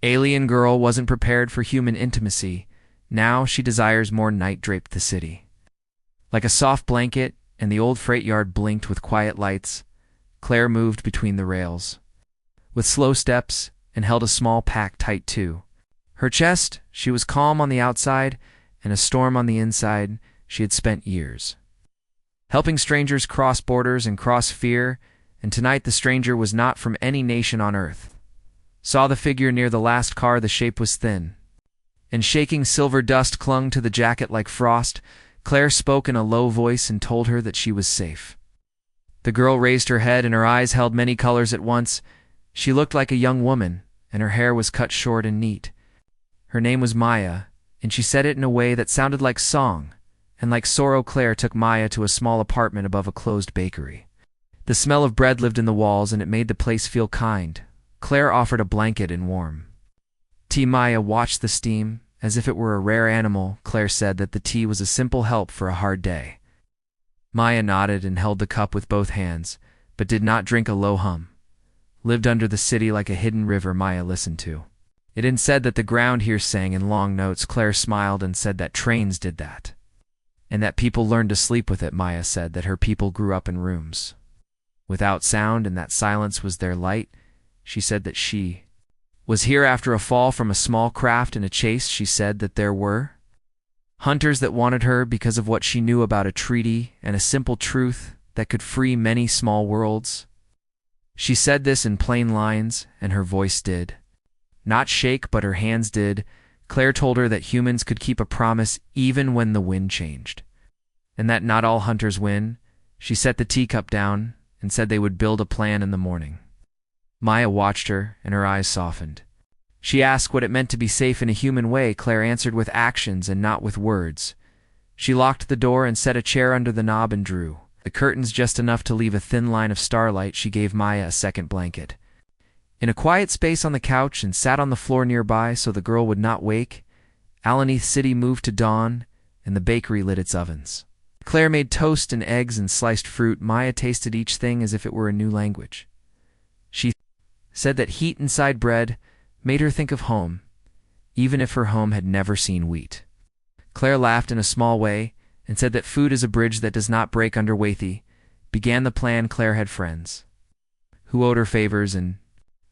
Alien girl wasn't prepared for human intimacy. Now she desires more night draped the city. Like a soft blanket, and the old freight yard blinked with quiet lights, Claire moved between the rails. With slow steps, and held a small pack tight too. Her chest, she was calm on the outside, and a storm on the inside. She had spent years helping strangers cross borders and cross fear, and tonight the stranger was not from any nation on earth. Saw the figure near the last car. The shape was thin, and shaking silver dust clung to the jacket like frost. Claire spoke in a low voice and told her that she was safe. The girl raised her head, and her eyes held many colors at once. She looked like a young woman, and her hair was cut short and neat. Her name was Maya, and she said it in a way that sounded like song, and like sorrow. Claire took Maya to a small apartment above a closed bakery. The smell of bread lived in the walls, and it made the place feel kind. Claire offered a blanket and warm tea. Maya watched the steam, as if it were a rare animal. Claire said that the tea was a simple help for a hard day. Maya nodded and held the cup with both hands, but did not drink. A low hum lived under the city like a hidden river Maya listened to. It is said that the ground here sang in long notes. Claire smiled and said that trains did that, and that people learned to sleep with it. Maya said that her people grew up in rooms without sound, and that silence was their light. She said that she was here after a fall from a small craft in a chase. She said that there were hunters that wanted her because of what she knew about a treaty and a simple truth that could free many small worlds. She said this in plain lines, and her voice did not shake, but her hands did. Claire told her that humans could keep a promise even when the wind changed, and that not all hunters win. She set the teacup down and said they would build a plan in the morning. Maya watched her, and her eyes softened. She asked what it meant to be safe in a human way. Claire answered with actions and not with words. She locked the door and set a chair under the knob and drew the curtains just enough to leave a thin line of starlight. She gave Maya a second blanket in a quiet space on the couch and sat on the floor nearby so the girl would not wake. Alienth City moved to dawn, and the bakery lit its ovens. Claire made toast and eggs and sliced fruit. Maya tasted each thing as if it were a new language. She said that heat inside bread made her think of home, even if her home had never seen wheat. Claire laughed in a small way and said that food is a bridge that does not break under weighty. Began the plan. Claire had friends who owed her favors, and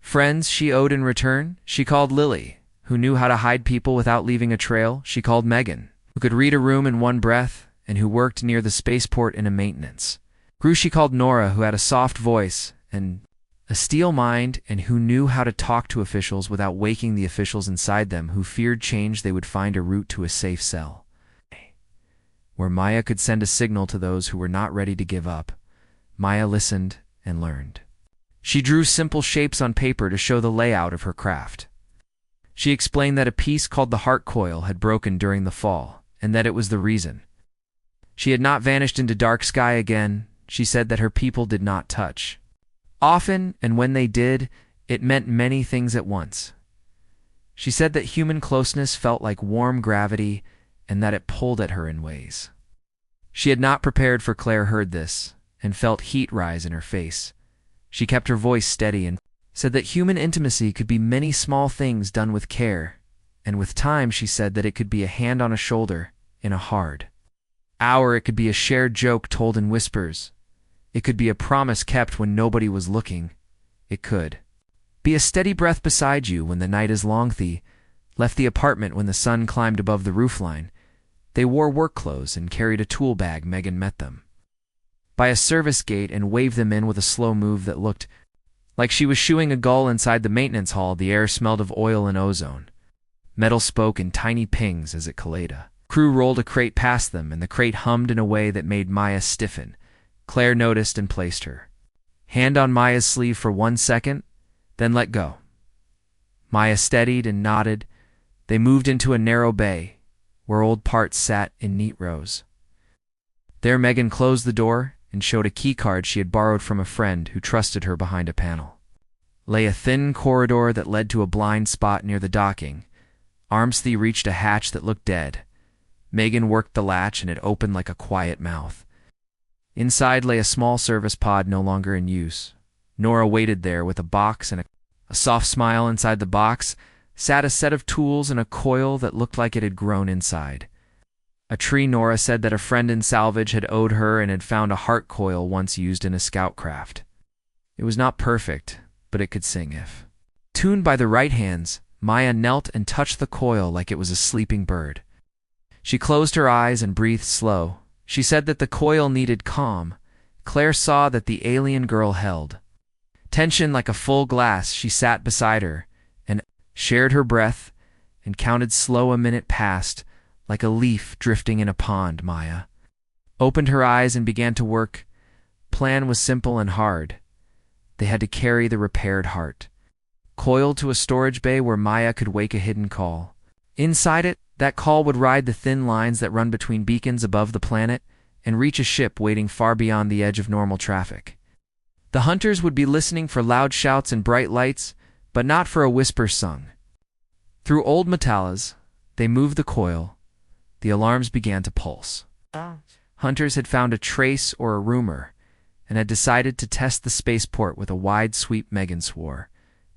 friends she owed in return. She called Lily, who knew how to hide people without leaving a trail. She called Megan, who could read a room in one breath and who worked near the spaceport in a maintenance crew. She called Nora, who had a soft voice and a steel mind, and who knew how to talk to officials without waking the officials inside them who feared change. They would find a route to a safe cell, where Maya could send a signal to those who were not ready to give up. Maya listened and learned. She drew simple shapes on paper to show the layout of her craft. She explained that a piece called the heart coil had broken during the fall, and that it was the reason she had not vanished into dark sky again. She said that her people did not touch often, and when they did, it meant many things at once. She said that human closeness felt like warm gravity, and that it pulled at her in ways she had not prepared for. Claire heard this and felt heat rise in her face. She kept her voice steady and said that human intimacy could be many small things done with care, and with time. She said that it could be a hand on a shoulder in a hard hour. It could be a shared joke told in whispers. It could be a promise kept when nobody was looking. It could be a steady breath beside you when the night is long. They left the apartment when the sun climbed above the roofline. They wore work clothes and carried a tool bag. Megan met them by a service gate and waved them in with a slow move that looked like she was shooing a gull inside the maintenance hall. The air smelled of oil and ozone. Metal spoke in tiny pings as it collided. Crew rolled a crate past them, and the crate hummed in a way that made Maya stiffen. Claire noticed and placed her hand on Maya's sleeve for 1 second, then let go. Maya steadied and nodded. They moved into a narrow bay, where old parts sat in neat rows. There Megan closed the door and showed a key card she had borrowed from a friend who trusted her. Behind a panel lay a thin corridor that led to a blind spot near the docking. Armsby reached a hatch that looked dead. Megan worked the latch, and it opened like a quiet mouth. Inside lay a small service pod no longer in use. Nora waited there with a box and a soft smile inside the box sat a set of tools and a coil that looked like it had grown inside. A tree, Nora said that a friend in salvage had owed her and had found a heart coil once used in a scout craft. It was not perfect, but it could sing if tuned by the right hands. Maya knelt and touched the coil like it was a sleeping bird. She closed her eyes and breathed slow. She said that the coil needed calm. Claire saw that the alien girl held tension like a full glass. She sat beside her and shared her breath and counted slow. A minute passed, like a leaf drifting in a pond. Maya opened her eyes and began to work. Plan was simple and hard. They had to carry the repaired heart coiled to a storage bay where Maya could wake a hidden call. Inside it, that call would ride the thin lines that run between beacons above the planet and reach a ship waiting far beyond the edge of normal traffic. The hunters would be listening for loud shouts and bright lights, but not for a whisper sung. Through old metallas, they moved the coil. The alarms began to pulse. Hunters had found a trace or a rumor and had decided to test the spaceport with a wide sweep. Megan swore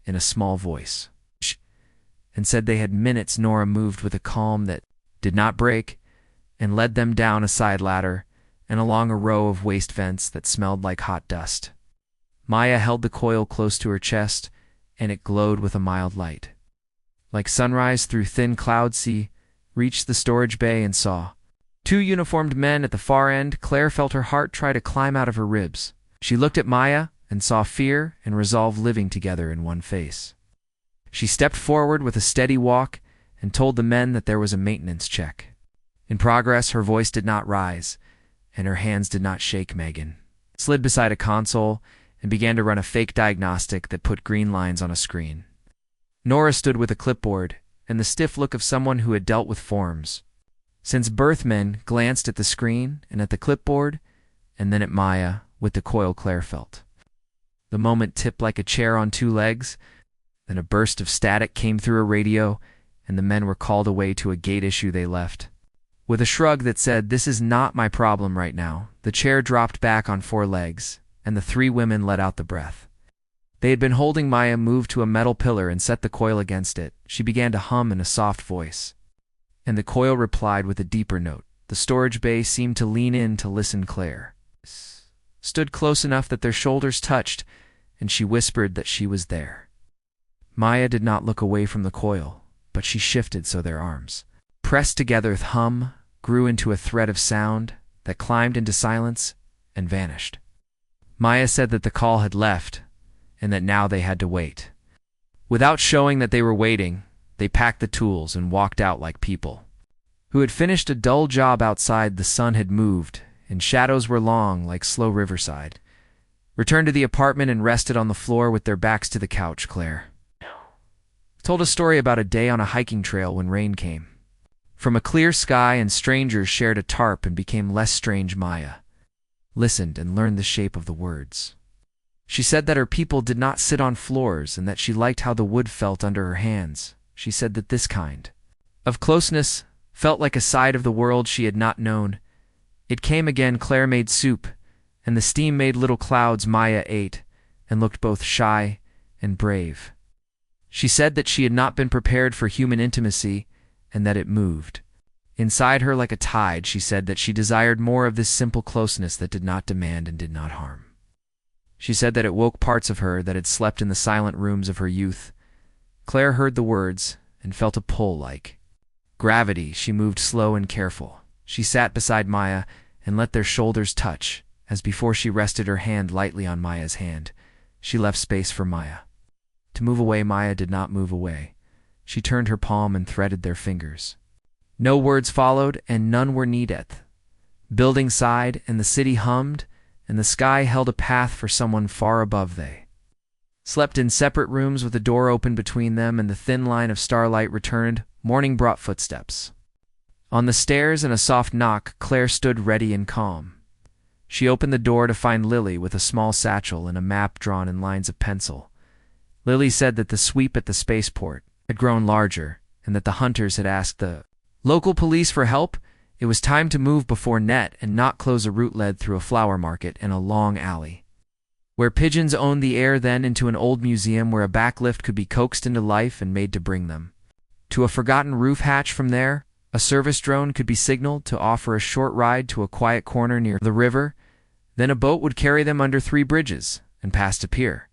in a small voice and said they had minutes. Nora moved with a calm that did not break and led them down a side ladder and along a row of waste vents that smelled like hot dust. Maya held the coil close to her chest, and it glowed with a mild light. Like sunrise through thin clouds, she reached the storage bay and saw two uniformed men at the far end. Claire felt her heart try to climb out of her ribs. She looked at Maya and saw fear and resolve living together in one face. She stepped forward with a steady walk and told the men that there was a maintenance check in progress. Her voice did not rise, and her hands did not shake. Megan slid beside a console and began to run a fake diagnostic that put green lines on a screen. Nora stood with a clipboard and the stiff look of someone who had dealt with forms. Since birth, men glanced at the screen and at the clipboard, and then at Maya with the coil. Claire felt the moment tipped like a chair on two legs. Then a burst of static came through a radio, and the men were called away to a gate issue. They left with a shrug that said, "This is not my problem right now." The chair dropped back on four legs, and the three women let out the breath they had been holding. Maya moved to a metal pillar and set the coil against it. She began to hum in a soft voice, and the coil replied with a deeper note. The storage bay seemed to lean in to listen. Claire stood close enough that their shoulders touched, and she whispered that she was there. Maya did not look away from the coil, but she shifted so their arms pressed together. The hum grew into a thread of sound that climbed into silence and vanished. Maya said that the call had left and that now they had to wait. Without showing that they were waiting, they packed the tools and walked out like people who had finished a dull job outside. The sun had moved, and shadows were long like slow riverside. Returned to the apartment and rested on the floor with their backs to the couch. Claire told a story about a day on a hiking trail when rain came from a clear sky and strangers shared a tarp and became less strange. Maya listened and learned the shape of the words. She said that her people did not sit on floors and that she liked how the wood felt under her hands. She said that this kind of closeness felt like a side of the world she had not known. It came again. Claire made soup, and the steam made little clouds. Maya ate and looked both shy and brave. She said that she had not been prepared for human intimacy and that it moved inside her like a tide. She said that she desired more of this simple closeness that did not demand and did not harm. She said that it woke parts of her that had slept in the silent rooms of her youth. Claire heard the words and felt a pull like gravity. She moved slow and careful. She sat beside Maya and let their shoulders touch. As before, she rested her hand lightly on Maya's hand. She left space for Maya to move away. Maya did not move away. She turned her palm and threaded their fingers. No words followed, and none were needed. Building sighed, and the city hummed, and the sky held a path for someone far above. They slept in separate rooms with a door open between them, and the thin line of starlight returned. Morning brought footsteps on the stairs and a soft knock. Claire stood ready and calm. She opened the door to find Lily with a small satchel and a map drawn in lines of pencil. Lily said that the sweep at the spaceport had grown larger and that the hunters had asked the local police for help. It was time to move before net and not close. A route led through a flower market and a long alley where pigeons owned the air, then into an old museum where a backlift could be coaxed into life and made to bring them To a forgotten roof hatch from there, a service drone could be signaled to offer a short ride to a quiet corner near the river. Then a boat would carry them under 3 bridges and past a pier,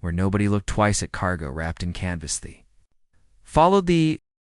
where nobody looked twice at cargo wrapped in canvas. Followed the